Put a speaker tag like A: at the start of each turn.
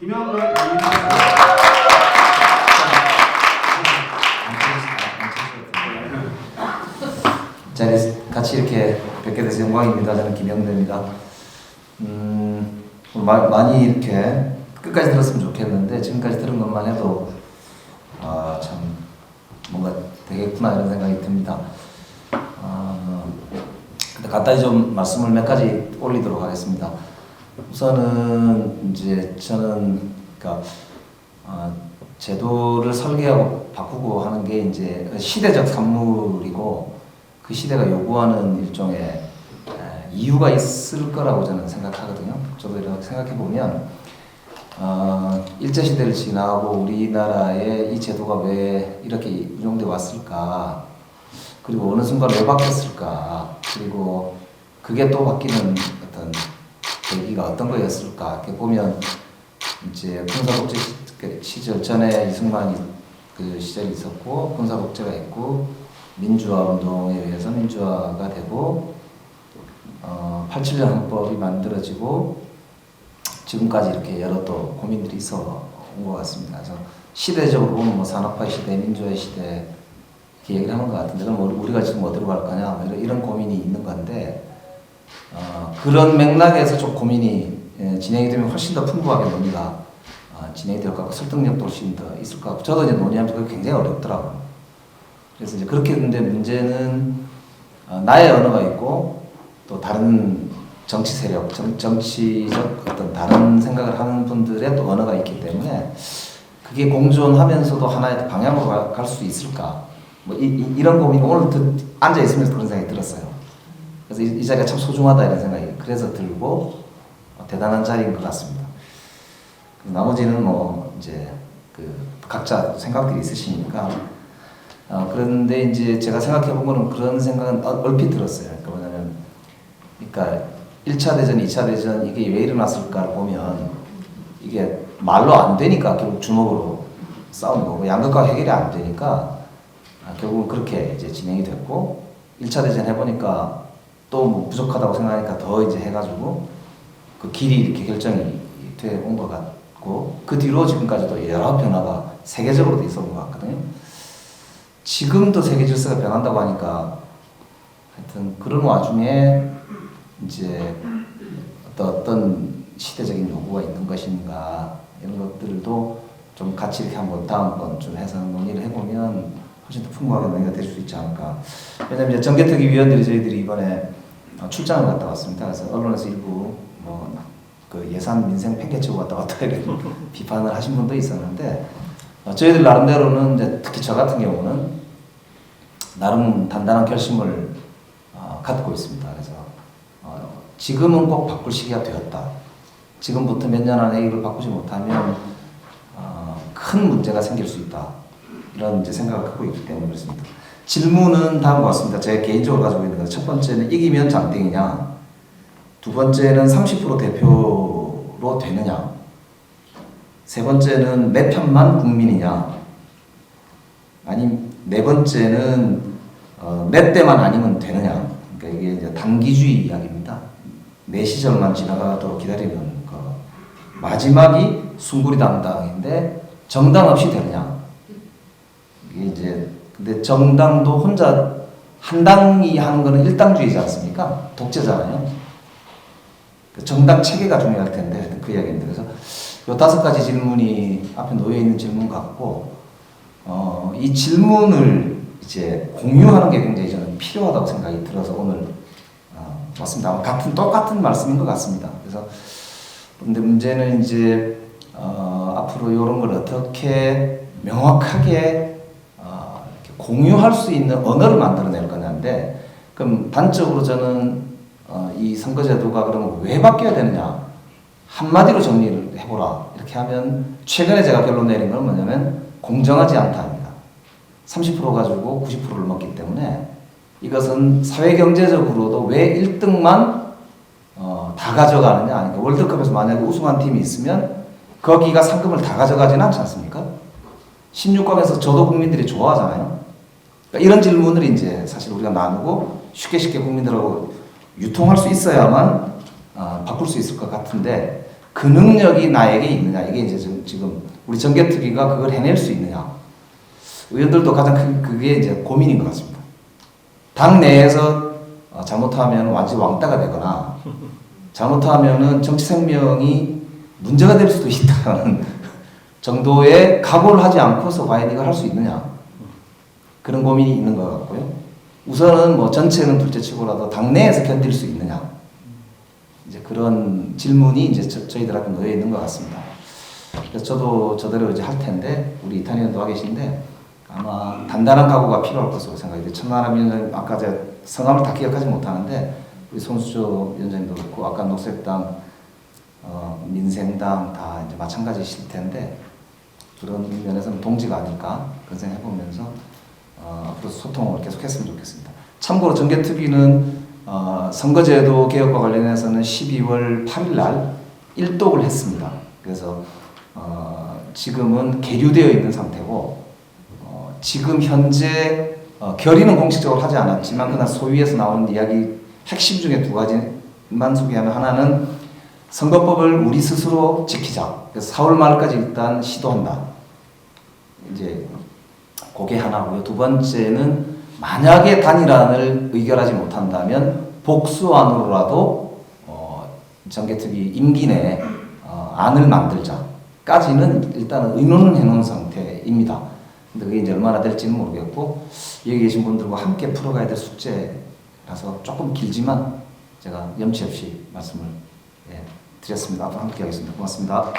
A: 김영걸
B: 자리에 같이 이렇게 뵙게 돼서 영광입니다. 저는 김영대입니다. 많이 이렇게 끝까지 들었으면 좋겠는데 지금까지 들은 것만 해도 참 뭔가 되겠구나 이런 생각이 듭니다. 근데 간단히 좀 말씀을 몇 가지 올리도록 하겠습니다. 우선은 이제 저는 그러니까 제도를 설계하고 바꾸고 하는 게 이제 시대적 산물이고 그 시대가 요구하는 일종의 이유가 있을 거라고 저는 생각하거든요. 저도 이렇게 생각해 보면 일제시대를 지나고 우리나라에 이 제도가 왜 이렇게 운영돼 왔을까, 그리고 어느 순간 왜 바뀌었을까, 그리고 그게 또 바뀌는 어떤 계기가 어떤 거였을까. 이렇게 보면 이제 군사독재 시절 전에 이승만이 그 시절이 있었고 군사독재가 있고 민주화 운동에 의해서 민주화가 되고 87년 헌법이 만들어지고 지금까지 이렇게 여러 또 고민들이 있어 온 것 같습니다. 그래서 시대적으로 보면 뭐 산업화 시대, 민주화 시대 이렇게 얘기를 하는 것 같은데 그럼 우리가 지금 어디로 갈 거냐 이런 고민이 있는 건데 그런 맥락에서 좀 고민이 진행이 되면 훨씬 더 풍부하게 논의가 진행이 될 것 같고 설득력도 훨씬 더 있을 것 같고 저도 이제 논의하면서 그게 굉장히 어렵더라고요. 그래서 이제 그렇게 근데 문제는 나의 언어가 있고 또 다른 정치 세력, 정치적 어떤 다른 생각을 하는 분들의 또 언어가 있기 때문에 그게 공존하면서도 하나의 방향으로 갈 수 있을까? 뭐 이런 고민 오늘 앉아 있으면서 그런 생각이 들었어요. 그래서 이 자리가 참 소중하다 이런 생각이 그래서 들고 대단한 자리인 것 같습니다. 나머지는 뭐 이제 그 각자 생각들이 있으시니까 그런데 이제 제가 생각해 본 거는 그런 생각은 얼핏 들었어요. 그러니까 뭐냐면, 그러니까 1차 대전, 2차 대전 이게 왜 일어났을까 보면 이게 말로 안 되니까 결국 주먹으로 싸우는 거고 양극화 해결이 안 되니까 결국은 그렇게 이제 진행이 됐고 1차 대전 해보니까 또 뭐 부족하다고 생각하니까 더 이제 해가지고 그 길이 이렇게 결정이 돼 온 것 같고 그 뒤로 지금까지도 여러 변화가 세계적으로도 있어 온 것 같거든요. 지금도 세계 질서가 변한다고 하니까 하여튼 그런 와중에 이제 어떤 시대적인 요구가 있는 것인가 이런 것들도 좀 같이 이렇게 한번 다음번 좀 해서 논의를 해보면 훨씬 더 풍부하게 논의가 될 수 있지 않을까. 왜냐면 이제 정개특위 위원들이 저희들이 이번에 출장을 갔다 왔습니다. 그래서 언론에서 일부 뭐 그 예산 민생 팽개치고 갔다 왔다 이런 비판을 하신 분도 있었는데 저희들 나름대로는 이제 특히 저 같은 경우는 나름 단단한 결심을 갖고 있습니다. 그래서 지금은 꼭 바꿀 시기가 되었다. 지금부터 몇 년 안에 이걸 바꾸지 못하면 큰 문제가 생길 수 있다. 이런 이제 생각을 갖고 있기 때문에 그렇습니다. 질문은 다음과 같습니다. 제가 개인적으로 가지고 있는 것. 첫 번째는 이기면 장땡이냐. 두 번째는 30% 대표로 되느냐. 세 번째는 내 편만 국민이냐. 아니면 네 번째는 내 때만 아니면 되느냐. 그러니까 이게 이제 단기주의 이야기입니다. 내 시절만 지나가도록 기다리는 거. 마지막이 숭구리 당당인데 정당 없이 되느냐. 이게 이제 근데 정당도 혼자 한 당이 하는 거는 일당주의지 않습니까? 독재잖아요. 정당 체계가 중요할 텐데 그 이야기입니다. 그래서 요 5가지 질문이 앞에 놓여 있는 질문 같고 이 질문을 이제 공유하는 게 굉장히 저는 필요하다고 생각이 들어서 오늘 왔습니다. 똑같은 말씀인 것 같습니다. 그래서 근데 문제는 이제 앞으로 이런 걸 어떻게 명확하게 공유할 수 있는 언어를 만들어낼 거냐인데 그럼 단적으로 저는 이 선거제도가 그러면 왜 바뀌어야 되느냐 한마디로 정리를 해보라 이렇게 하면 최근에 제가 결론 내린 건 뭐냐면 공정하지 않다입니다. 30% 가지고 90%를 먹기 때문에 이것은 사회경제적으로도 왜 1등만 다 가져가느냐. 그러니까 월드컵에서 만약에 우승한 팀이 있으면 거기가 상금을 다 가져가지는 않지 않습니까? 16강에서 저도 국민들이 좋아하잖아요. 그러니까 이런 질문을 이제 사실 우리가 나누고 쉽게 국민들하고 유통할 수 있어야만 바꿀 수 있을 것 같은데 그 그 능력이 나에게 있느냐. 이게 이제 지금 우리 정개특위가 그걸 해낼 수 있느냐. 의원들도 가장 그게 이제 고민인 것 같습니다. 당 내에서 잘못하면 완전히 왕따가 되거나 잘못하면은 정치 생명이 문제가 될 수도 있다는 정도의 각오를 하지 않고서 과연 이걸 할 수 있느냐. 그런 고민이 있는 것 같고요. 우선은 뭐 전체는 둘째치고라도 당내에서 견딜 수 있느냐. 이제 그런 질문이 이제 저희들 앞에 놓여 있는 것 같습니다. 그래서 저도 저대로 이제 할 텐데 우리 이탄 의원도 와 계신데 아마 단단한 각오가 필요할 것으로 생각이 돼요. 천하람 위원장님 아까 제가 성함을 다 기억하지 못하는데 우리 송수조 위원장님도 그렇고 아까 녹색당, 민생당 다 이제 마찬가지실 텐데 그런 면에서는 동지가 아닐까 그런 생각 해보면서 앞으로 소통을 계속했으면 좋겠습니다. 참고로 정개특위는 선거제도 개혁과 관련해서는 12월 8일 날 일독을 했습니다. 그래서 지금은 계류되어 있는 상태고 지금 현재 결의는 공식적으로 하지 않았지만 그날 소위에서 나온 이야기 핵심 중에 두 가지만 소개하면 하나는 선거법을 우리 스스로 지키자. 그래서 4월 말까지 일단 시도한다. 이제 그게 하나고요. 두 번째는 만약에 단일안을 의결하지 못한다면 복수안으로라도 정개특위 임기 내에 안을 만들자까지는 일단은 의논은 해놓은 상태입니다. 근데 그게 이제 얼마나 될지는 모르겠고 여기 계신 분들과 함께 풀어가야 될 숙제라서 조금 길지만 제가 염치 없이 말씀을 드렸습니다. 앞으로 함께 하겠습니다. 고맙습니다.